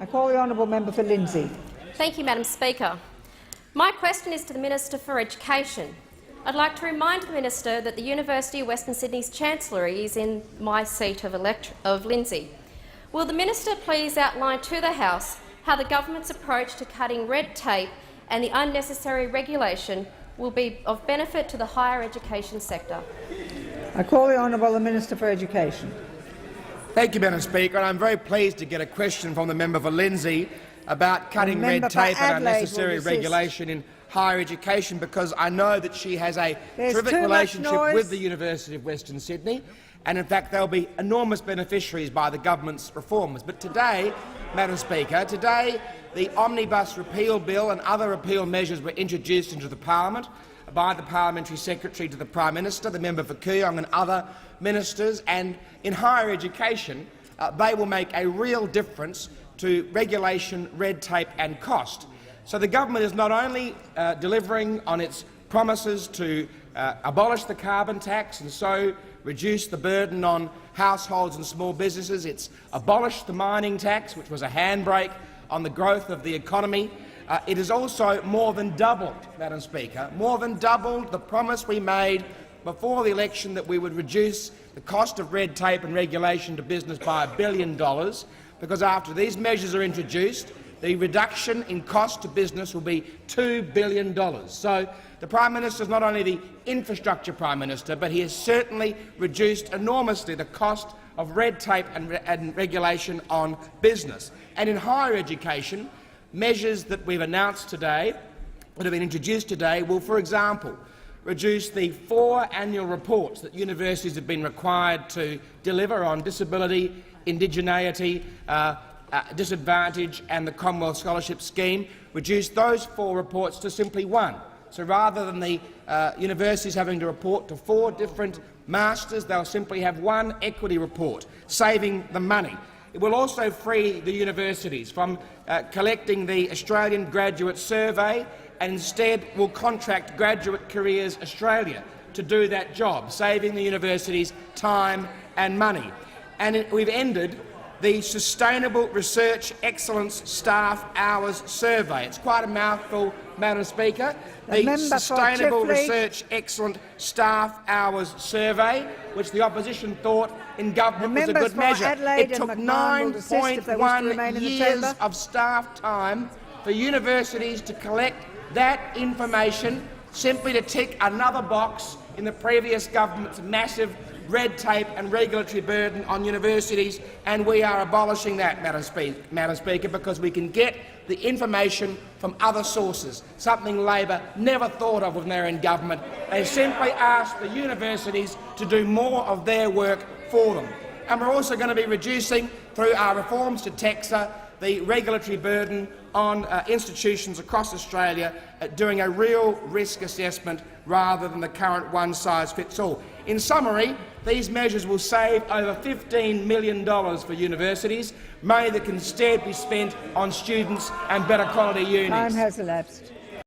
I call the honourable member for Lindsay. Thank you, Madam Speaker. My question is to the Minister for Education. I'd like to remind the Minister that the University of Western Sydney's Chancellery is in my seat of Lindsay. Will the Minister please outline to the House how the government's approach to cutting red tape and the unnecessary regulation will be of benefit to the higher education sector? I call the honourable Minister for Education. Thank you, Madam Speaker. And I'm very pleased to get a question from the member for Lindsay about cutting red tape and unnecessary regulation in higher education, because I know that she has a terrific relationship with the University of Western Sydney, and in fact they'll be enormous beneficiaries by the government's reforms. But today, Madam Speaker, the Omnibus repeal bill and other repeal measures were introduced into the parliament by the Parliamentary Secretary to the Prime Minister, the member for Kooyong and other ministers, and in higher education they will make a real difference to regulation, red tape and cost. So the government is not only delivering on its promises to abolish the carbon tax and so reduce the burden on households and small businesses, it's abolished the mining tax, which was a handbrake on the growth of the economy. It has also more than doubled, Madam Speaker, more than doubled the promise we made before the election that we would reduce the cost of red tape and regulation to business by $1 billion, because after these measures are introduced, the reduction in cost to business will be $2 billion. So the Prime Minister is not only the infrastructure Prime Minister, but he has certainly reduced enormously the cost of red tape and regulation on business. And in higher education, measures that we've announced today, that have been introduced today, will, for example, reduce the 4 annual reports that universities have been required to deliver on disability, indigeneity, disadvantage and the Commonwealth Scholarship Scheme, reduce those 4 reports to simply 1. So rather than the universities having to report to 4 different masters, they'll simply have 1 equity report, saving them money. It will also free the universities from collecting the Australian Graduate Survey, and instead will contract Graduate Careers Australia to do that job, saving the universities time and money. And we've ended the Sustainable Research Excellence Staff Hours Survey. It's quite a mouthful, Madam Speaker. The Sustainable Research Excellent Staff Hours Survey, which the opposition thought in government was a good measure. It took 9.1 years of staff time for universities to collect that information, simply to tick another box in the previous government's massive red tape and regulatory burden on universities, and we are abolishing that, Madam Speaker, because we can get the information from other sources, something Labor never thought of when they were in government. They simply asked the universities to do more of their work for them. And we're also going to be reducing, through our reforms to TEXA, the regulatory burden on institutions across Australia, doing a real risk assessment rather than the current one-size-fits-all. In summary, these measures will save over $15 million for universities, money that can instead be spent on students and better quality unis. Time has elapsed.